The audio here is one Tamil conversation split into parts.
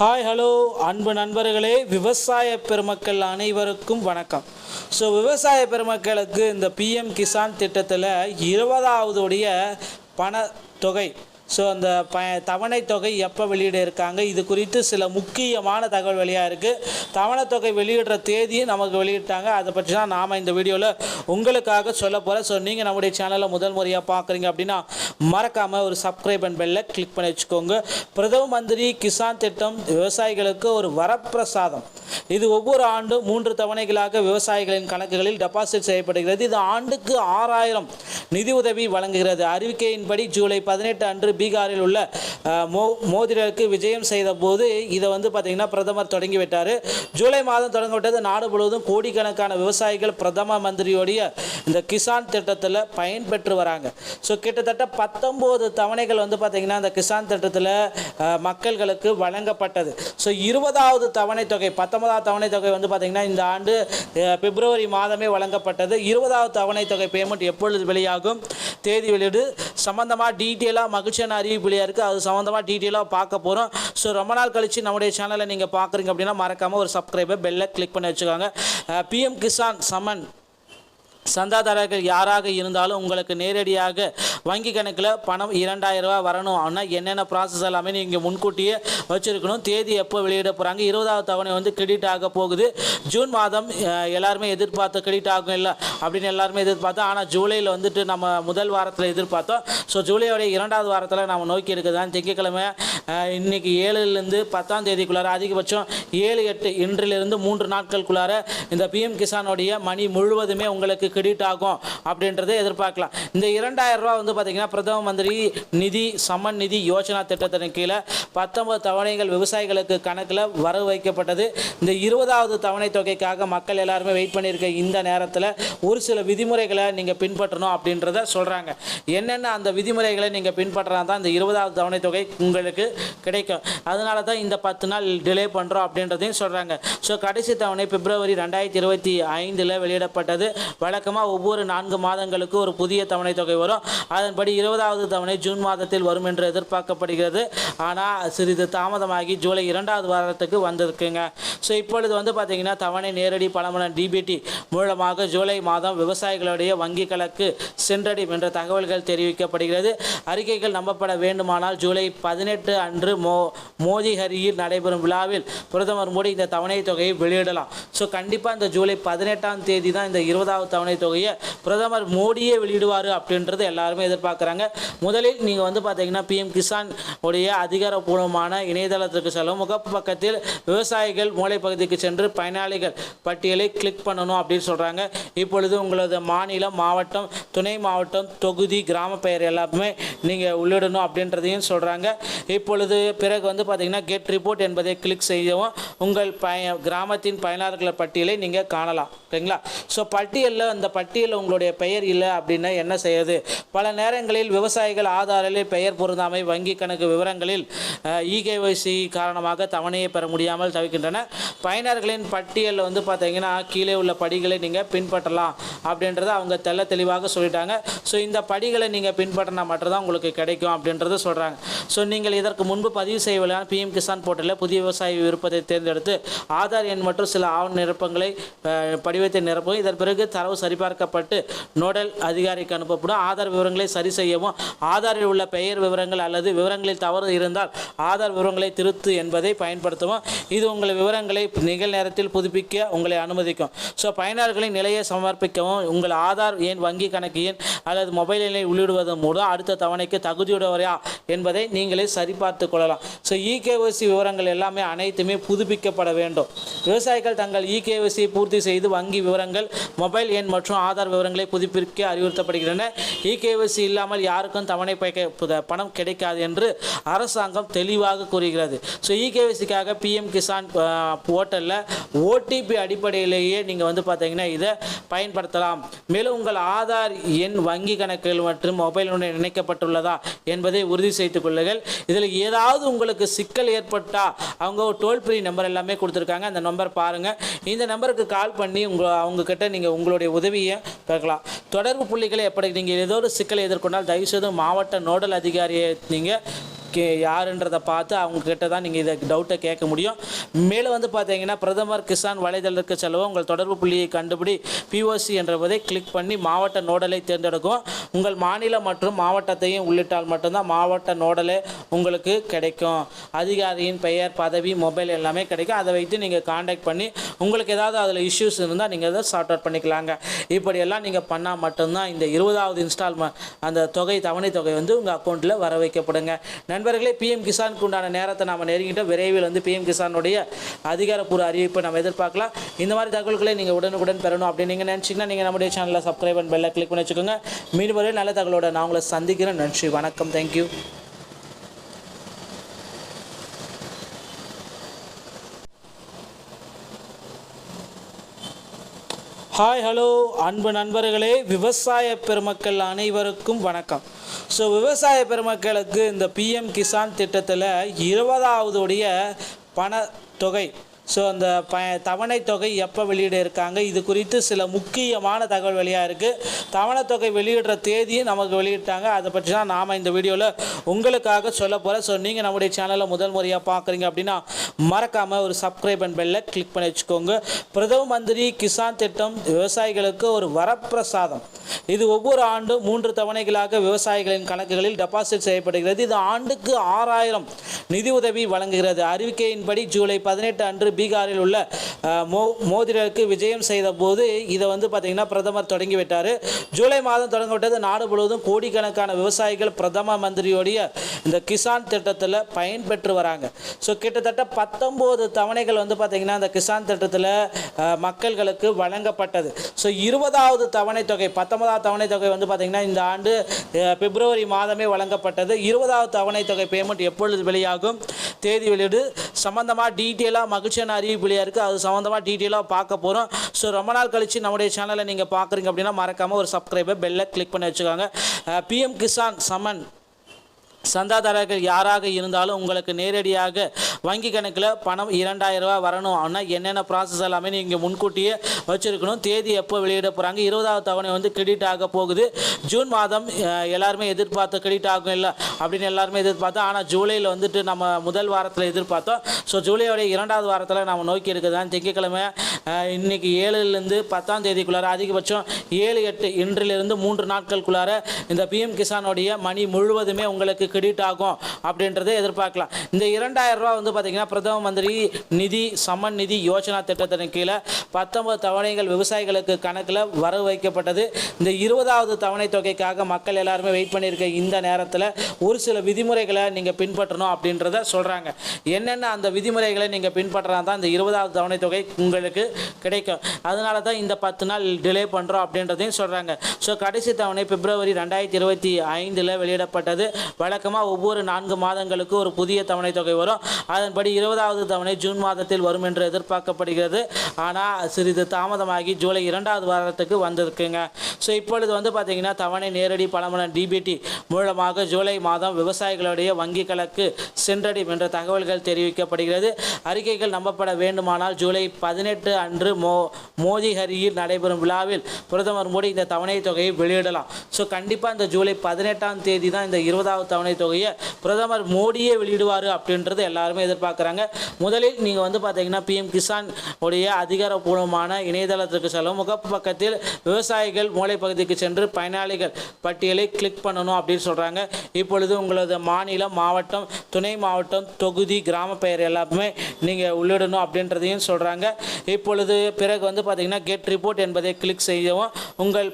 ஹாய் ஹலோ அன்பு நண்பர்களே, விவசாய பெருமக்கள் அனைவருக்கும் வணக்கம். விவசாய பெருமக்களுக்கு இந்த பிஎம் கிசான் திட்டத்தில் 20வது உடைய பணத்தொகை அந்த தவணை தொகை எப்போ வெளியிட இருக்காங்க, இது குறித்து சில முக்கியமான தகவல் வெளியாக இருக்குது. தவணை தொகை வெளியிடுற தேதியும் நமக்கு வெளியிட்டாங்க. அதை பற்றி தான் நாம் இந்த வீடியோவில் உங்களுக்காக சொல்ல போகிறேன். நீங்கள் நம்முடைய சேனலை முதல் முறையாக பார்க்குறீங்க அப்படின்னா மறக்காமல் ஒரு சப்ஸ்கிரைப் அண்ட் பெல்லை கிளிக் பண்ணி வச்சுக்கோங்க. பிரதம மந்திரி கிசான் திட்டம் விவசாயிகளுக்கு ஒரு வரப்பிரசாதம். இது ஒவ்வொரு ஆண்டும் 3 தவணைகளாக விவசாயிகளின் கணக்குகளில் டெபாசிட் செய்யப்படுகிறது. இது ஆண்டுக்கு 6000 நிதி உதவி வழங்குகிறது. அறிவிக்கையின்படி ஜூலை 18 அன்று பீகாரில் உள்ள மோதிரருக்கு விஜயம் செய்த போது இதை பார்த்திங்கன்னா பிரதமர் தொடங்கி விட்டார். ஜூலை மாதம் தொடங்கப்பட்டது. நாடு முழுவதும் கோடிக்கணக்கான விவசாயிகள் பிரதம மந்திரியோடைய இந்த கிசான் திட்டத்தில் பயன்பெற்று வராங்க. கிட்டத்தட்ட 19 தவணைகள் பார்த்திங்கன்னா இந்த கிசான் திட்டத்தில் மக்கள்களுக்கு வழங்கப்பட்டது. 20வது தவணை தொகை 19வது தவணை தொகை பார்த்திங்கன்னா இந்த ஆண்டு பிப்ரவரி மாதமே வழங்கப்பட்டது. 20வது தவணை தொகை பேமெண்ட் எப்பொழுது வெளியாகும், தேதி வெளியீடு சம்மந்தமாக டீட்டெயிலாக மகிழ்ச்சியான அறிவிப்பு வெளியாக இருக்குது. அது சம்மந்தமாக டீட்டெயிலாக பார்க்க போகிறோம். ரொம்ப நாள் கழித்து நம்முடைய சேனலை நீங்கள் பார்க்குறீங்க அப்படின்னா மறக்காமல் ஒரு சப்ஸ்கிரைபர் பெல்லை கிளிக் பண்ணி வச்சுக்கோங்க. பிஎம் கிசான் சம்மன் சந்தாதாரர்கள் யாராக இருந்தாலும் உங்களுக்கு நேரடியாக வங்கி கணக்கில் பணம் 2000 ரூபா வரணும். ஆனால் என்னென்ன ப்ராசஸ் எல்லாமே நீங்கள் முன்கூட்டியே வச்சுருக்கணும். தேதி எப்போ வெளியிட போகிறாங்க, 20வது தவணை கிரெடிட் ஆக போகுது. ஜூன் மாதம் எல்லாருமே எதிர்பார்த்து கிரெடிட் ஆகும் இல்லை அப்படின்னு எல்லாருமே எதிர்பார்த்தோம். ஆனால் ஜூலையில் நம்ம முதல் வாரத்தில் எதிர்பார்த்தோம். ஜூலையோடைய 2வது வாரத்தில் நம்ம நோக்கி இருக்குதான். திங்கட்கிழமை இன்றைக்கி 7லேருந்து 10ஆம் தேதிக்குள்ளார அதிகபட்சம் 7-8 இன்றிலிருந்து 3 நாட்களுக்குள்ளார இந்த பிஎம் கிசானுடைய மணி முழுவதுமே உங்களுக்கு கிரெடிட் ஆகும் அப்படின்றத எதிர்பார்க்கலாம். இந்த 2000 ரூபா பார்த்தீங்கன்னா பிரதம மந்திரி நிதி சம்மன் நிதி யோஜனா திட்டத்தின் கீழே 19 தவணைகள் விவசாயிகளுக்கு கணக்கில் வரவு வைக்கப்பட்டது. இந்த 20வது தவணை தொகைக்காக மக்கள் எல்லாருமே வெயிட் பண்ணியிருக்க இந்த நேரத்தில் ஒரு சில விதிமுறைகளை நீங்கள் பின்பற்றணும் அப்படின்றத சொல்கிறாங்க. என்னென்ன அந்த விதிமுறைகளை நீங்கள் பின்பற்றினா தான் இந்த 20வது தவணை தொகை உங்களுக்கு கிடைக்கும். அதனால தான் இந்த 10 நாள் டிலே பண்ணுறோம் அப்படின்றதையும் சொல்கிறாங்க. கடைசி தவணை பிப்ரவரி 2025 வெளியிடப்பட்டது. வழக்கமாக ஒவ்வொரு 4 மாதங்களுக்கு ஒரு புதிய தவணை தொகை வரும். அதன்படி 20வது தவணை ஜூன் மாதத்தில் வரும் என்று எதிர்பார்க்கப்படுகிறது. ஆனால் சிறிது தாமதமாகி ஜூலை 2வது வாரத்துக்கு வந்திருக்குங்க. இப்பொழுது பார்த்தீங்கன்னா தவணை நேரடி பணமான டிபிடி மூலமாக ஜூலை மாதம் விவசாயிகளுடைய வங்கி கணக்கு சென்றடையும் என்ற தகவல்கள் தெரிவிக்கப்படுகிறது. அறிக்கைகள் நம்பப்பட வேண்டுமானால் ஜூலை 18 அன்று மோதிஹரியில் நடைபெறும் விழாவில் பிரதமர் மோடி இந்த தவணை தொகையை வெளியிடலாம். கண்டிப்பாக இந்த ஜூலை 18ஆம் தேதி தான் இந்த 20வது தவணை தொகையை பிரதமர் மோடியே வெளியிடுவார் அப்படின்றது எல்லாருமே எதிர்பார்க்குறாங்க. முதலில் நீங்கள் பார்த்தீங்கன்னா பிஎம் கிசான் உடைய அதிகாரப்பூர்வமான இணையதளத்திற்கு செல்லும். முகப்பக்கத்தில் விவசாயிகள் மூலைப்பகுதிக்கு சென்று பயனாளிகள் பட்டியலை கிளிக் பண்ணணும் அப்படின்னு சொல்கிறாங்க. இப்பொழுது உங்களது மாநிலம், மாவட்டம், துணை மாவட்டம், தொகுதி, கிராம பெயர் எல்லாமே நீங்கள் உள்ளிடணும் அப்படின்றதையும் சொல்கிறாங்க. இப்பொழுது பிறகு பார்த்தீங்கன்னா கெட் ரிப்போர்ட் என்பதை கிளிக் செய்யவும் உங்கள் கிராமத்தின் பயனாளர்கள் பட்டியலை நீங்கள் காணலாம். ஓகேங்களா? அந்த பட்டியலில் உங்களுடைய பெயர் இல்லை அப்படின்னா என்ன செய்யுது? பல நேரங்களில் விவசாயிகள் ஆதாரில் பெயர் பொருந்தாமை, வங்கி கணக்கு விவரங்களில் இகேஒய்சி காரணமாக தவணையை பெற முடியாமல் தவிர்க்கின்றன. பயனர்களின் பட்டியலில் பார்த்தீங்கன்னா கீழே உள்ள படிகளை நீங்கள் பின்பற்றலாம் அப்படின்றத அவங்க தெளிவாக சொல்லிட்டாங்க. இந்த படிகளை நீங்கள் பின்பற்றினா மட்டும்தான் உங்களுக்கு கிடைக்கும் அப்படின்றத சொல்கிறாங்க. நீங்கள் இதற்கு முன்பு பதிவு செய்யவில்லை பிஎம் கிசான் போர்ட்டலில் புதிய விவசாய விருப்பத்தை தேர்ந்தெடுத்து ஆதார் எண் மற்றும் சில ஆவண நிரப்பங்களை படிவத்தை நிரப்பவும். இதன் பிறகு தரவு சரிபார்க்கப்பட்டு நோடல் அதிகாரிக்கு அனுப்பப்படும். ஆதார் விவரங்களை சரி செய்யவும், ஆதாரில் உள்ள பெயர் விவரங்கள் அல்லது விவரங்களில் தவறு இருந்தால் ஆதார் விவரங்களை திருத்து என்பதை பயன்படுத்தவும். இது உங்கள் விவரங்களை நிகழ்நேரத்தில் புதுப்பிக்க உங்களை அனுமதிக்கும். பயனர்களின் நிலையை சமர்ப்பிக்கவும் உங்கள் ஆதார் எண், வங்கி கணக்கு எண் அல்லது மொபைல் எண்ணை உள்ளிடுவதன் மூலம் அடுத்த தவணைக்கு தகுதியுடையவரா என்பதை நீங்களே சரிபார்த்து கொள்ளலாம். இகேஒய்சி விவரங்கள் எல்லாமே அனைத்துமே புதுப்பிக்கப்பட வேண்டும். விவசாயிகள் தங்கள் இகேஒய்சி பூர்த்தி செய்து வங்கி விவரங்கள், மொபைல் எண் மற்றும் ஆதார் விவரங்களை புதுப்பிக்க அறிவுறுத்தப்படுகின்றன. இகேஒய்சி இல்லாமல் யாருக்கும் தவணை பணம் கிடைக்காது என்று அரசாங்கம் தெளிவாக கூறுகிறது. இகேஒய்சிக்காக பிஎம் கிசான் போர்ட்டலில் ஓடிபி அடிப்படையிலேயே நீங்கள் பார்த்தீங்கன்னா இதை பயன்படுத்தலாம். மேலும் உங்கள் ஆதார் எண், வங்கி கணக்குகள் மற்றும் மொபைலுடன் இணைக்கப்பட்டுள்ளதா என்பதை உறுதி செய்து கொள்ளுங்கள். இதில் ஏதாவது உங்களுக்கு சிக்கல் ஏற்பட்டால் அவங்க ஒரு டோல் ஃப்ரீ நம்பர் எல்லாமே கொடுத்துருக்காங்க. அந்த நம்பர் பாருங்கள். இந்த நம்பருக்கு கால் பண்ணி அவங்கக்கிட்ட நீங்கள் உங்களுடைய உதவியை கேட்கலாம். தொடர்பு புள்ளிகளை எப்படி நீங்கள் ஏதோ ஒரு சிக்கலை எதிர்கொண்டால் தயவுசெய்து மாவட்ட நோடல் அதிகாரியை நீங்கள் யாருன்றதை பார்த்து அவங்கக்கிட்ட தான் நீங்கள் இதை டவுட்டை கேட்க முடியும். மேலும் வந்து பார்த்தீங்கன்னா பிரதமர் கிசான் வலைதளத்துக்கு செலவு உங்கள் தொடர்பு புள்ளியை கண்டுபிடி பிஓசி என்றதை கிளிக் பண்ணி மாவட்ட நோடலை தேர்ந்தெடுக்கும். உங்கள் மாநிலம் மற்றும் மாவட்டத்தையும் உள்ளிட்டால் மட்டும்தான் மாவட்ட நோடலே உங்களுக்கு கிடைக்கும். அதிகாரியின் பெயர், பதவி, மொபைல் எல்லாமே கிடைக்கும். அதை வைத்து நீங்கள் காண்டாக்ட் பண்ணி உங்களுக்கு ஏதாவது அதில் இஷ்யூஸ் இருந்தால் நீங்கள் அதை சார்ட் அவுட் பண்ணிக்கலாங்க. இப்படியெல்லாம் நீங்கள் பண்ணால் மட்டும்தான் இந்த 20வது இன்ஸ்டால்மெண்ட் அந்த தவணை தொகை வந்து உங்கள் அக்கௌண்ட்டில் வர வைக்கப்படுங்க. நண்பர்களே, பிஎம் கிசானுக்கு உண்டான நேரத்தை நாம் நெருங்கிட்டோம். விரைவில் வந்து பிஎம் கிசானுடைய அதிகாரப்பூர்வ அறிவிப்பை நம்ம எதிர்பார்க்கலாம். இந்த மாதிரி தகவல்களை நீங்கள் உடனுக்குடன் பெறணும் அப்படின்னு நீங்கள் நினச்சிங்கன்னா நீங்கள் நம்முடைய சேனலில் சப்ஸ்கிரைப் அண்ட் பெல்லை கிளிக் பண்ணி வச்சுக்கோங்க. மீண்டும் ஒரு நல்ல தகவலோட நான் உங்களை சந்திக்கிறேன். நன்றி, வணக்கம், தேங்க்யூ. ஹாய், ஹலோ அன்பு நண்பர்களே, விவசாய பெருமக்கள் அனைவருக்கும் வணக்கம். ஸோ விவசாய பெருமக்களுக்கு இந்த பிஎம் கிசான் திட்டத்தில் 20வது பணத்தொகை, ஸோ அந்த தவணை தொகை எப்போ வெளியிட இருக்காங்க, இது குறித்து சில முக்கியமான தகவல் வெளியாக இருக்குது. தவணைத்தொகை வெளியிடுற தேதியும் நமக்கு வெளியிட்டாங்க. அதை பற்றி தான் நாம் இந்த வீடியோவில் உங்களுக்காக சொல்ல போகிறேன். ஸோ நீங்கள் நம்முடைய சேனலில் முதல் முறையாக பார்க்குறீங்க அப்படின்னா மறக்காமல் ஒரு சப்ஸ்கிரைப் அண்ட் பெல்லை கிளிக் பண்ணி வச்சுக்கோங்க. பிரதம மந்திரி கிசான் திட்டம் விவசாயிகளுக்கு ஒரு வரப்பிரசாதம். இது ஒவ்வொரு ஆண்டும் 3 தவணைகளாக விவசாயிகளின் கணக்குகளில் டெபாசிட் செய்யப்படுகிறது. இது ஆண்டுக்கு 6000 நிதி உதவி வழங்குகிறது. அறிவிக்கையின்படி ஜூலை 18 அன்று பீகாரில் உள்ள மோதிரருக்கு விஜயம் செய்த போது இதை வந்து பார்த்திங்கன்னா பிரதமர் தொடங்கி விட்டார். ஜூலை மாதம் தொடங்கப்பட்டது. நாடு முழுவதும் கோடிக்கணக்கான விவசாயிகள் பிரதம மந்திரியோடைய இந்த கிசான் திட்டத்தில் பயன்பெற்று வராங்க. ஸோ கிட்டத்தட்ட 19 தவணைகள் வந்து பார்த்திங்கன்னா இந்த கிசான் திட்டத்தில் மக்கள்களுக்கு வழங்கப்பட்டது. ஸோ 20வது தவணை தொகை, 19வது தவணை தொகை வந்து பார்த்திங்கன்னா இந்த ஆண்டு பிப்ரவரி மாதமே வழங்கப்பட்டது. 20வது தவணை தொகை பேமெண்ட் எப்பொழுது வெளியாகும், தேதி வெளியீடு சம்மந்தமாக டீட்டெயிலாக மகிழ்ச்சியான அறிவிப்பு வெளியாக இருக்குது. அது சம்மந்தமாக டீட்டெயிலாக பார்க்க போகிறோம். ஸோ ரொம்ப நாள் கழித்து நம்முடைய சேனலை நீங்கள் பார்க்குறீங்க அப்படின்னா மறக்காமல் ஒரு சப்ஸ்கிரைபர் பெல்லை கிளிக் பண்ணி வச்சுக்கோங்க. பிஎம் கிசான் சமன் சந்தாதாரர்கள் யாராக இருந்தாலும் உங்களுக்கு நேரடியாக வங்கி கணக்கில் பணம் 2000 ரூபா வரணும். ஆனால் என்னென்ன ப்ராசஸ் எல்லாமே நீங்கள் முன்கூட்டியே வச்சுருக்கணும். தேதி எப்போ வெளியிட போகிறாங்க, 20வது தவணை வந்து கிரெடிட் ஆக போகுது. ஜூன் மாதம் எல்லாருமே எதிர்பார்த்து கிரெடிட் ஆகும் இல்லை அப்படின்னு எல்லாருமே எதிர்பார்த்தோம். ஆனால் ஜூலையில் வந்துட்டு நம்ம முதல் வாரத்தில் எதிர்பார்த்தோம். ஸோ ஜூலையோடைய 2வது வாரத்தில் நம்ம நோக்கி இருக்குதான். திங்கட்கிழமை இன்றைக்கி 7லேருந்து 10ஆம் தேதிக்குள்ளார, அதிகபட்சம் 7-8 இன்றிலிருந்து 3 நாட்களுக்குள்ளார இந்த பிஎம் கிசானுடைய மணி முழுவதுமே உங்களுக்கு கிரெடிட் ஆகும் அப்படின்றத எதிர்பார்க்கலாம். இந்த 2000 ரூபா வந்து பார்த்தீங்கன்னா பிரதம மந்திரி நிதி சமன் நிதி யோஜனா திட்டத்தின் கீழே 19 தவணைகள் விவசாயிகளுக்கு கணக்கில் வரவு வைக்கப்பட்டது. இந்த 20வது தவணை தொகைக்காக மக்கள் எல்லாருமே வெயிட் பண்ணியிருக்க இந்த நேரத்தில் ஒரு சில விதிமுறைகளை நீங்கள் பின்பற்றணும் அப்படின்றத சொல்கிறாங்க. என்னென்ன அந்த விதிமுறைகளை நீங்கள் பின்பற்றினா தான் இந்த 20வது தவணை தொகை உங்களுக்கு கிடைக்கும். அதனால தான் இந்த 10 நாள் டிலே பண்ணுறோம் அப்படின்றதையும் சொல்கிறாங்க. ஸோ கடைசி தவணை பிப்ரவரி 2025 வெளியிடப்பட்டது. வழக்கமாக ஒவ்வொரு 4 மாதங்களுக்கு ஒரு புதிய தவணை தொகை வரும். அதன்படி 20வது தவணை ஜூன் மாதத்தில் வரும் என்று எதிர்பார்க்கப்படுகிறது. ஆனால் சிறிது தாமதமாகி ஜூலை 2வது வாரத்துக்கு வந்திருக்குங்க. ஸோ இப்பொழுது வந்து பார்த்திங்கன்னா தவணை நேரடி பணமன டிபிடி மூலமாக ஜூலை மாதம் விவசாயிகளுடைய வங்கி கணக்கு சென்றடையும் என்ற தகவல்கள் தெரிவிக்கப்படுகிறது. அறிக்கைகள் நம்பப்பட வேண்டுமானால் ஜூலை 18 அன்று மோதிஹரியில் நடைபெறும் விழாவில் பிரதமர் மோடி இந்த தவணை தொகையை வெளியிடலாம். ஸோ கண்டிப்பாக இந்த ஜூலை 18ஆம் தேதி தான் இந்த 20வது தவணை தொகையை பிரதமர் மோடியே வெளியிடுவார் அப்படின்றது எல்லாருமே எதிர்பார்க்குறாங்க. முதலில் நீங்கள் வந்து பார்த்தீங்கன்னா பிஎம் கிசான் உடைய அதிகாரப்பூர்வமான இணையதளத்துக்கு செல்லும். முகப்பு பக்கத்தில் விவசாயிகள் மூலை பகுதிக்கு சென்று பயனாளிகள் பட்டியலை கிளிக் பண்ணணும் அப்படின்னு சொல்கிறாங்க. இப்பொழுது உங்களது மாநிலம், மாவட்டம், துணை மாவட்டம், தொகுதி, கிராம பெயர் எல்லாமே நீங்கள் உள்ளிடணும் அப்படின்றதையும் சொல்கிறாங்க. இப்பொழுது பிறகு வந்து பார்த்தீங்கன்னா கெட் ரிப்போர்ட் என்பதை கிளிக் செய்யவும் உங்கள்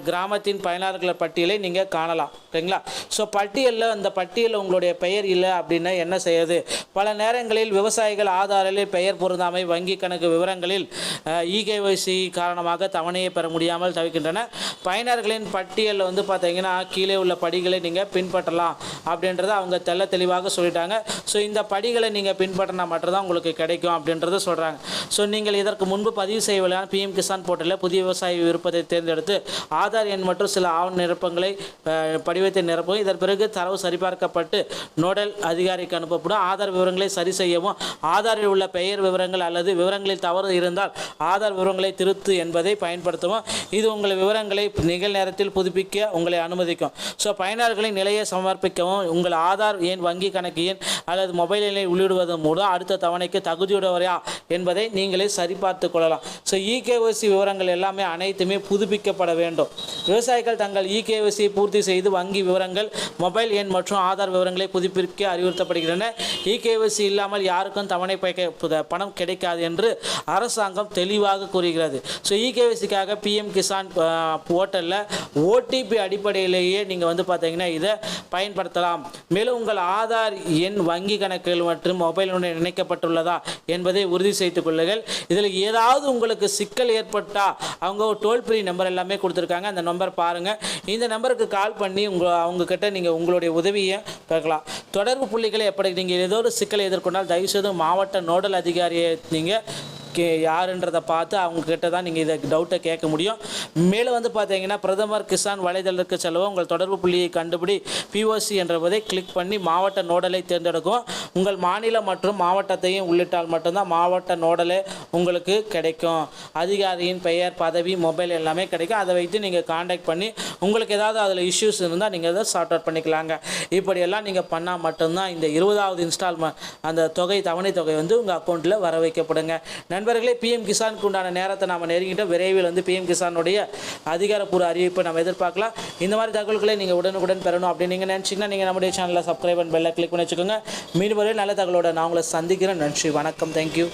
கிராமத்தின் பயனாளர்கள் பட்டியலை நீங்கள் காணலாம். சரிங்களா? ஸோ அந்த பட்டியலில் உங்களுடைய பெயர் இல்லை அப்படின்னா என்ன செய்யுது? பல நேரங்களில் விவசாயிகள் ஆதாரில் பெயர் பொருந்தாமை, வங்கி கணக்கு விவரங்களில் இகேஒய்சி காரணமாக தவணையை பெற முடியாமல் தவிக்கின்றன. பயனர்களின் பட்டியலில் வந்து பார்த்தீங்கன்னா கீழே உள்ள படிகளை நீங்கள் பின்பற்றலாம் அப்படின்றத அவங்க தெளிவாக சொல்லிட்டாங்க. ஸோ இந்த படிகளை நீங்கள் பின்பற்றினா மட்டும்தான் உங்களுக்கு கிடைக்கும் அப்படின்றத சொல்கிறாங்க. ஸோ நீங்கள் இதற்கு முன்பு பதிவு செய்யவில்லை பிஎம் கிசான் போர்ட்டலில் புதிய விவசாயி விருப்பத்தை தேர்ந்தெடுத்து ஆதார் எண் மற்றும் சில ஆவண நிரப்பங்களை படிவத்தை நிரப்பவும். இதன் பிறகு தரவு சரிபார்க்கப்பட்டு நோடல் அதிகாரிக்கு அனுப்பப்படும். ஆதார் விவரங்களை சரி செய்யவும், ஆதாரில் உள்ள பெயர் விவரங்கள் அல்லது விவரங்களில் தவறு இருந்தால் ஆதார் விவரங்களை திருத்து என்பதை பயன்படுத்தவும். இது உங்கள் விவரங்களை நிகழ்நேரத்தில் புதுப்பிக்க உங்களை அனுமதிக்கும். ஸோ பயனர்களின் நிலையை சமர்ப்பிக்கவும், உங்கள் ஆதார் எண், வங்கி கணக்கு எண் அல்லது மொபைல் எண்ணை உள்ளிடுவதன் மூலம் அடுத்த தவணைக்கு தகுதியுடையவரா என்பதை நீங்களே சரிபார்த்து கொள்ளலாம். ஸோ இகேஒய்சி விவரங்கள் எல்லாமே அனைத்துமே புதுப்பிக்கப்பட வேண்டும். விவசாயிகள் தங்கள் இகேஒய்சியை பூர்த்தி செய்து வங்கி விவரங்கள், மொபைல் எண் மற்றும் ஆதார் விவரங்களை புதுப்பிக்க அறிவுறுத்தப்படுகின்றன. இகேஒய்சி இல்லாமல் யாருக்கும் தவணை பணம் கிடைக்காது என்று அரசாங்கம் தெளிவாக கூறுகிறது. ஸோ இகேஒய்சிக்காக பிஎம் கிசான் போர்ட்டலில் ஓடிபி அடிப்படையிலேயே நீங்கள் பார்த்தீங்கன்னா இதை பயன்படுத்தலாம். மேலும் உங்கள் ஆதார் எண், வங்கி கணக்குகள் மற்றும் மொபைலுடன் இணைக்கப்பட்டுள்ளதா என்பதை உறுதி செய்து கொள்ளுங்கள். இதில் ஏதாவது உங்களுக்கு சிக்கல் ஏற்பட்டால் அவங்க ஒரு டோல் ஃப்ரீ நம்பர் எல்லாமே கொடுத்துருக்காங்க. அந்த நம்பர் பாருங்கள். இந்த நம்பருக்கு கால் பண்ணி அவங்கக்கிட்ட நீங்கள் உங்களுடைய உதவியை கேட்கலாம். தொடர்பு புள்ளிகளை எப்படி நீங்கள் ஏதோ ஒரு சிக்கலை எதிர்கொண்டால் தயவுசெய்து மாவட்ட நோடல் அதிகாரியை நீங்கள் யாருன்றதை பார்த்து அவங்கக்கிட்ட தான் நீங்கள் இதை டவுட்டை கேட்க முடியும். மேலும் பார்த்தீங்கன்னா பிரதமர் கிசான் வலைதளத்துக்கு செல்லவும் உங்கள் தொடர்பு புள்ளியை கண்டுபிடி பிஓசி என்றதை கிளிக் பண்ணி மாவட்ட நோடலை தேர்ந்தெடுக்கும். உங்கள் மாநிலம் மற்றும் மாவட்டத்தையும் உள்ளிட்டால் மட்டும்தான் மாவட்ட நோடலே உங்களுக்கு கிடைக்கும். அதிகாரியின் பெயர், பதவி, மொபைல் எல்லாமே கிடைக்கும். அதை வைத்து நீங்கள் காண்டாக்ட் பண்ணி உங்களுக்கு ஏதாவது அதில் இஷ்யூஸ் இருந்தால் நீங்கள் அதை சார்ட் அவுட் பண்ணிக்கலாங்க. இப்படியெல்லாம் நீங்கள் பண்ணால் மட்டும்தான் இந்த 20வது இன்ஸ்டால்மெண்ட் அந்த தவணை தொகை உங்கள் அக்கௌண்ட்டில் வர வைக்கப்படுங்க. நண்பர்களே, பிஎம் கிசானுக்கு உண்டான நேரத்தை நாம் நெருங்கிட்டோம். விரைவில் பிஎம் கிசானுடைய அதிகாரப்பூர்வ அறிவிப்பை நம்ம எதிர்பார்க்கலாம். இந்த மாதிரி தகவல்களை நீங்கள் உடனுக்குடன் பெறணும் அப்படின்னு நீங்கள் நினச்சிங்கன்னா நீங்கள் நம்முடைய சேனலில் சப்ஸ்கிரைப் அண்ட் பெல்லை கிளிக் பண்ணி வச்சுக்கோங்க. மீண்டும் நல்ல தகவலோட நான் உங்களை சந்திக்கிறேன். நன்றி, வணக்கம், தேங்க்யூ.